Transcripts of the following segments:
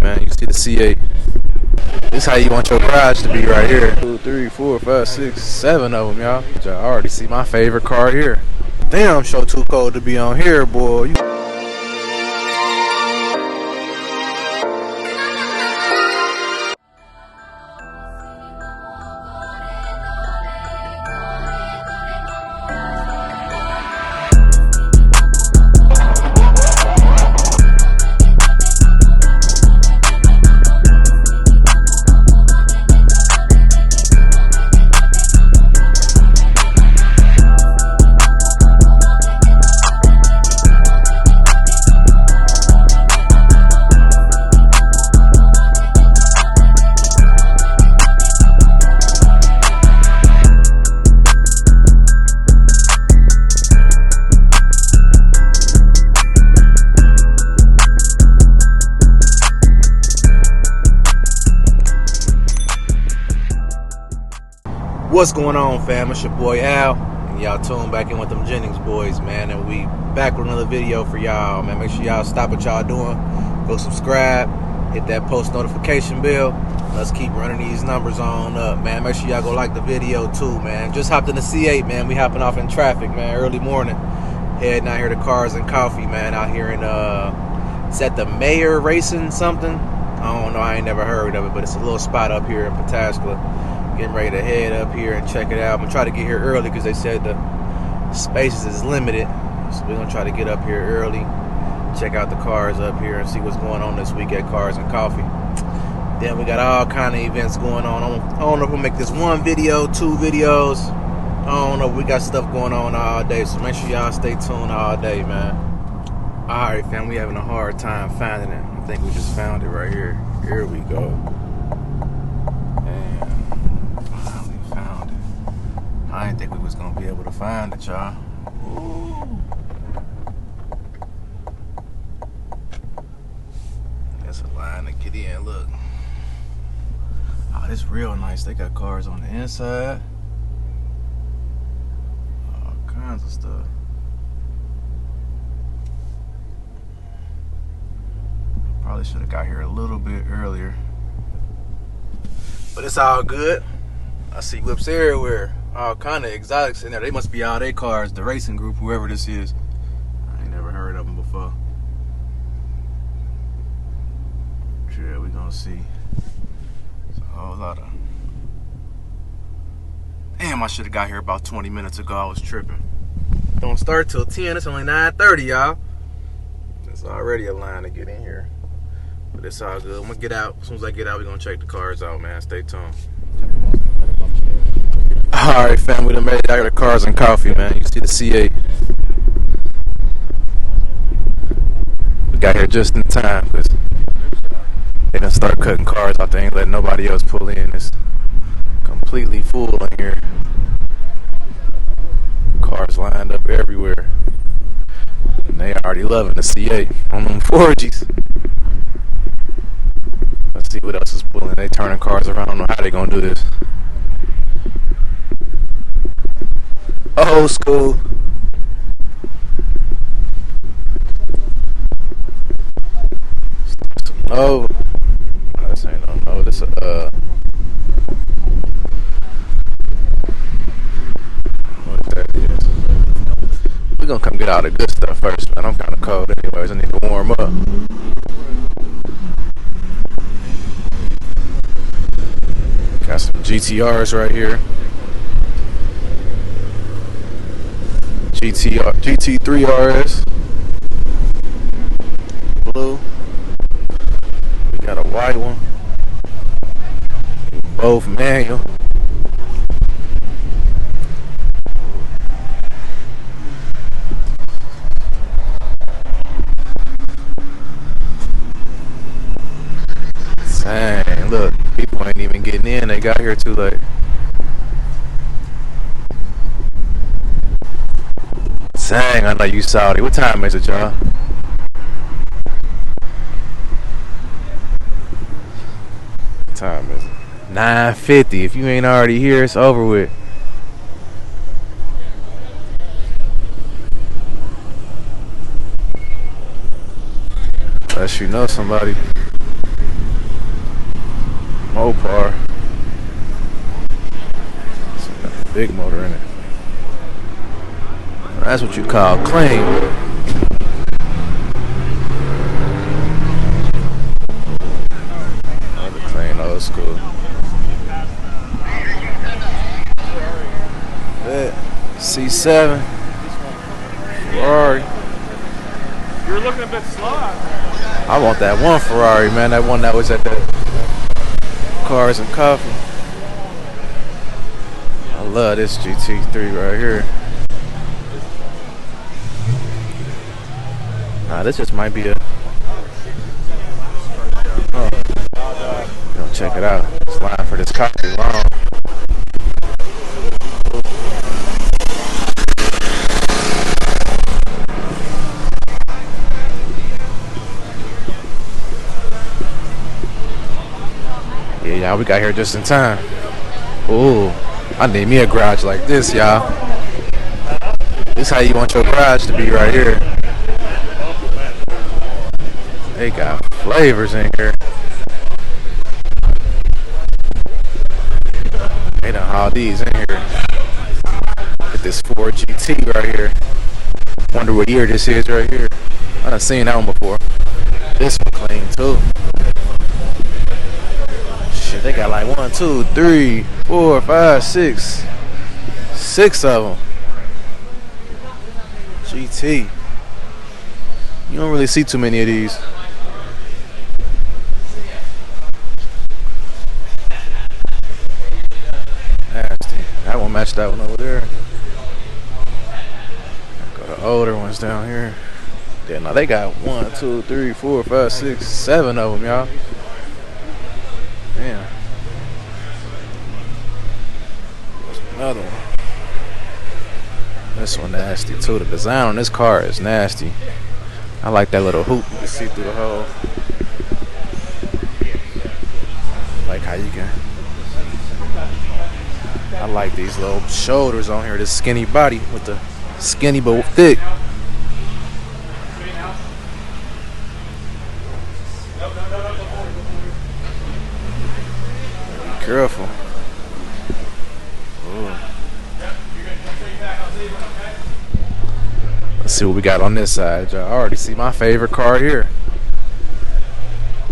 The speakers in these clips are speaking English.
man. You see the C8. This is how you want your garage to be right here. 2, 3, 4, 5, 6, 7 of them, y'all. I already see my favorite car here. Damn, sure too cold to be on here, boy. What's going on, fam? It's your boy Al, and y'all tuned back in with them Jennings boys, man. And we back with another video for y'all, man. Make sure y'all stop what y'all doing, go subscribe, hit that post notification bell. Let's keep running these numbers on up, man. Make sure y'all go like the video too, man. Just hopped in the C8, man. We hopping off in traffic, man. Early morning, heading out here to Cars and Coffee, man. Out here in it's at the Meyer Racing something. I don't know. I ain't never heard of it, but it's a little spot up here in Pataskala. Getting ready to head up here and check it out. I'm gonna try to get here early because they said the spaces is limited, so we're gonna try to get up here early, check out the cars up here and see what's going on this week at Cars and Coffee. Then we got all kind of events going on. I don't know if we'll make this one video, 2 videos. I don't know. We got stuff going on all day, so make sure y'all stay tuned all day, man. All right, fam, we having a hard time finding it. I think we just found it right here. Here we go. I didn't think we was gonna be able to find it, y'all. That's a line to get in. Look. Oh, this real nice. They got cars on the inside. All kinds of stuff. Probably should have got here a little bit earlier. But it's all good. I see whips everywhere. All kind of exotics in there. They must be all their cars, the racing group, whoever this is. I ain't never heard of them before. Sure, we gonna see. It's a whole lot of... Damn, I should have got here about 20 minutes ago. I was tripping. Don't start till 10. It's only 9:30, y'all. There's already a line to get in here. But it's all good. I'm gonna get out. As soon as I get out, we're gonna check the cars out, man. Stay tuned. Alright, fam, we done made it out of the Cars and Coffee, man. You see the C8. We got here just in time because they done start cutting cars out. They ain't letting nobody else pull in. It's completely full in here. Cars lined up everywhere. And they already loving the C8 on them 4Gs. Let's see what else is pulling. They turning cars around. I don't know how they gonna do this. Old school. Oh, this ain't no. This what that is. We're gonna come get all the good stuff first, man. I'm kind of cold, anyways. I need to warm up. Got some GTRs right here. GT3 RS, blue. We got a white one. Both manual. Dang, look, people ain't even getting in. They got here too late. Dang, I know you Saudi. What time is it, y'all? What time is it? 9:50. If you ain't already here, it's over with. Unless you know somebody. Mopar. It's got a big motor in it. That's what you call clean. Another clean old school. C7. Ferrari. You're looking a bit slow. I want that one Ferrari, man. That one that was at the Cars and Coffee. I love this GT3 right here. Nah, this just might be a. Oh, you know, check it out. This line for this coffee long. Yeah, y'all, we got here just in time. Ooh, I need me a garage like this, y'all. This how you want your garage to be right here. They got flavors in here. They done haul these in here. Get this Ford GT right here. Wonder what year this is right here. I done seen that one before. This one clean too. Shit, they got like 1, 2, 3, 4, 5, 6. 6 of them. GT. You don't really see too many of these. Nasty. That one matched that one over there. Got the older ones down here. Yeah, now they got 1, 2, 3, 4, 5, 6, 7 of them, y'all. Damn. There's another one. This one nasty too. The design on this car is nasty. I like that little hoop you can see through the hole. Like how you can. I like these little shoulders on here. This skinny body with the skinny but thick. Be careful. Ooh. Let's see what we got on this side, y'all. I already see my favorite car here.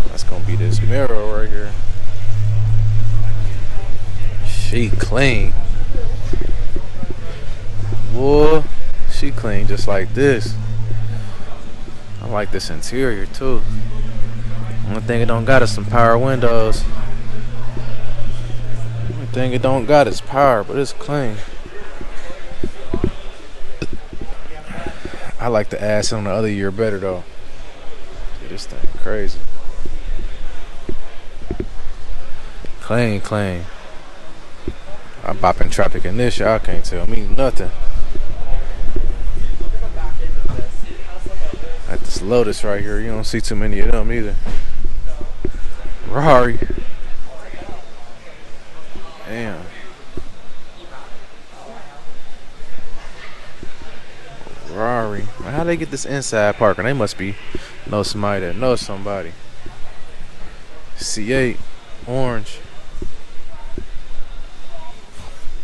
That's gonna be this mirror right here. She clean. Whoa, she clean just like this. I like this interior too. Only thing it don't got is some power windows. Only thing it don't got is power, but it's clean. I like the ass on the other year better though. Dude, this thing crazy. Clean, clean. I'm bopping traffic in this, y'all can't tell me nothing. At this Lotus right here, you don't see too many of them either. Ferrari. Damn. Ferrari. How they get this inside parking? They must be know somebody that knows somebody. C8, orange.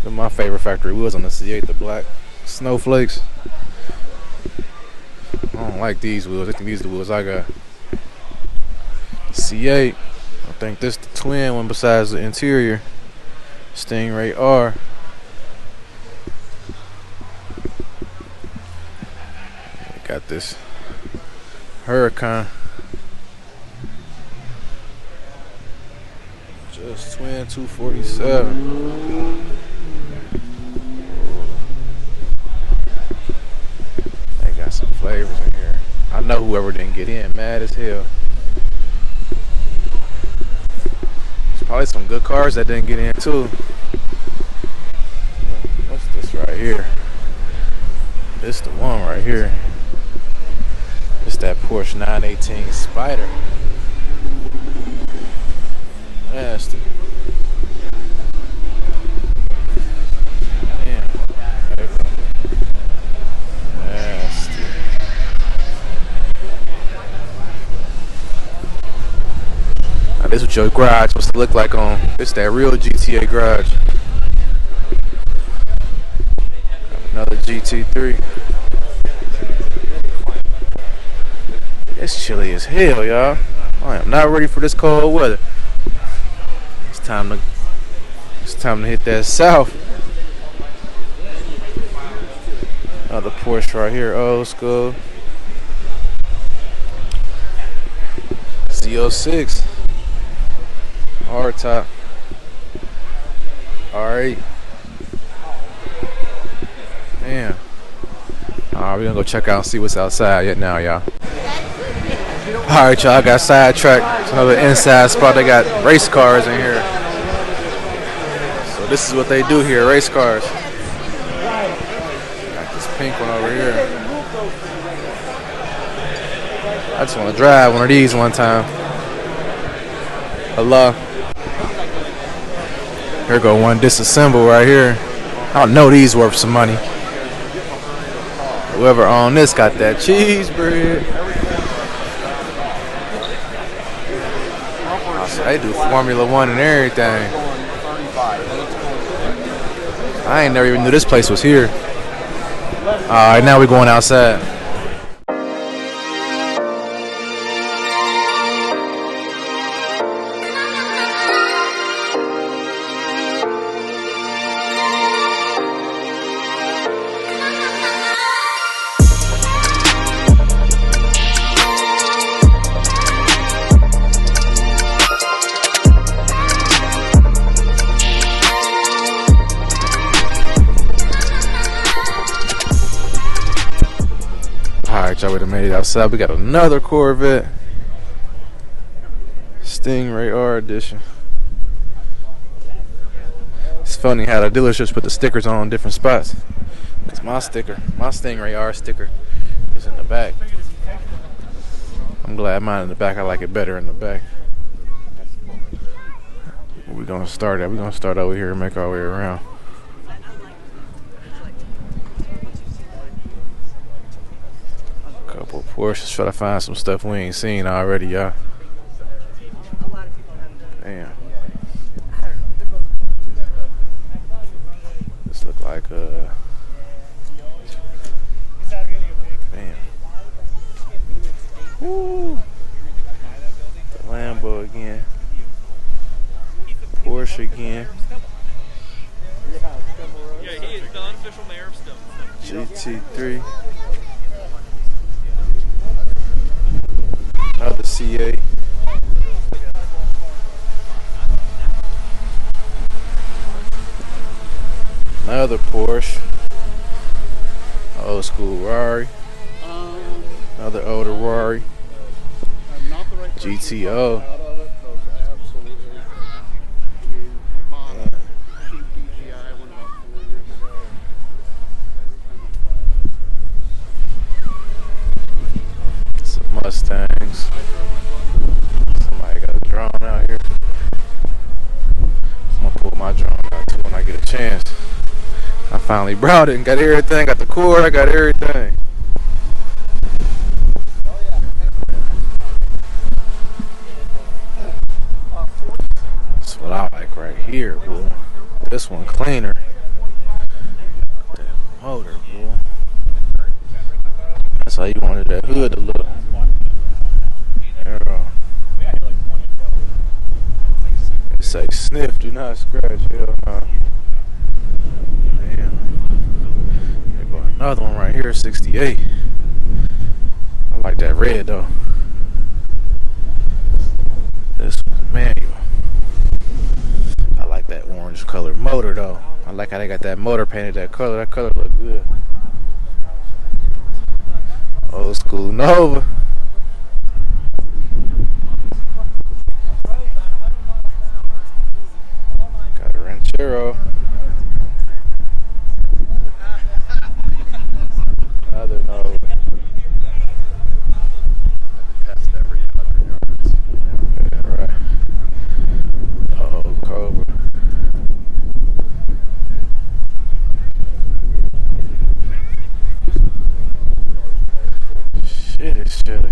My favorite factory wheels on the C8, the black snowflakes. I don't like these wheels. I think these are the wheels I got. C8. I think this the twin one besides the interior. Stingray R. Got this Huracan. Just twin 247. They got some flavors in here. I know whoever didn't get in, mad as hell. There's probably some good cars that didn't get in too. What's this right here? This the one right here. It's that Porsche 918 Spyder. Nasty. Damn. Nasty. Now This is what your garage supposed to look like on. It's that real GTA garage. Another GT3. It's chilly as hell, y'all. I am not ready for this cold weather. It's time to hit that south. Another Porsche right here, old school. Z06. Hard top. R8. Man. Alright, we're gonna go check out and see what's outside yet now, y'all. Alright, y'all, I got sidetracked. It's another inside spot. They got race cars in here. So this is what they do here, race cars. Got this pink one over here. I just want to drive one of these one time. Allah. Here go one disassemble right here. I know these worth some money. Whoever owned this got that cheese bread. So they do Formula One and everything. I ain't never even knew this place was here. Alright, now we're going outside. Alright, y'all, we done made it outside. We got another Corvette. Stingray R edition. It's funny how the dealerships put the stickers on different spots. It's my sticker, my Stingray R sticker is in the back. I'm glad mine in the back. I like it better in the back. We're gonna start at. We're gonna start over here and make our way around. Couple Porsches. Try to find some stuff we ain't seen already, y'all. Damn. This look like damn. Woo. The Lambo again. Porsche again. Yeah, he is the unofficial mayor of Stone. GT3. Another CA. Another Porsche. Old school Ferrari. Another older Ferrari. GTO. Some Mustangs. Somebody got a drone out here. I'm gonna pull my drone out too when I get a chance. I finally brought it and got everything. Got the cord, I got everything. That's what I like right here, boy. This one cleaner. That motor, boy. That's how you wanted that hood to look. Arrow. It say sniff, do not scratch. Hell no. Damn. There go another one right here, 68. I like that red though. This one's manual. I like that orange colored motor though. I like how they got that motor painted that color. That color look good. Old school Nova. Got a Ranchero. Another Nova. Test every 100 yards. Yeah, right. Oh, Cobra. Shit, it's chilly.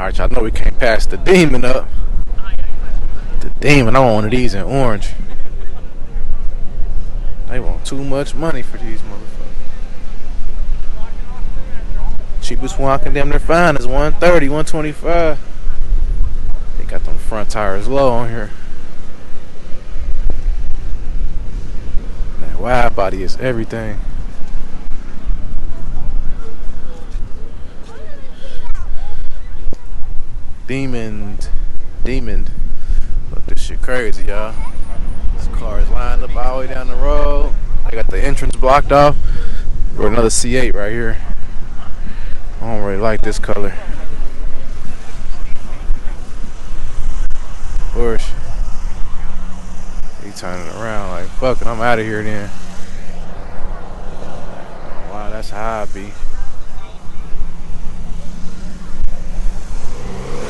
Alright, y'all know we can't pass the Demon up. The Demon, I want one of these in orange. They want too much money for these motherfuckers. Cheapest one I can damn near find is $130, $125. They got them front tires low on here. That wide body is everything. Demon. Look, this shit crazy, y'all. This car is lined up all the way down the road. They got the entrance blocked off. Or another C8 right here. I don't really like this color. Porsche. He turning around like, fuck it, I'm out of here then. Wow, that's how I be.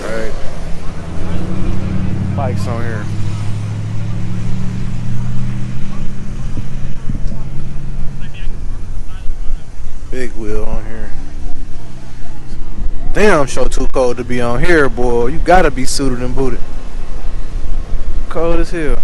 Alright. Bikes on here. Big wheel on here. Damn, sure too cold to be on here, boy. You gotta be suited and booted. Cold as hell.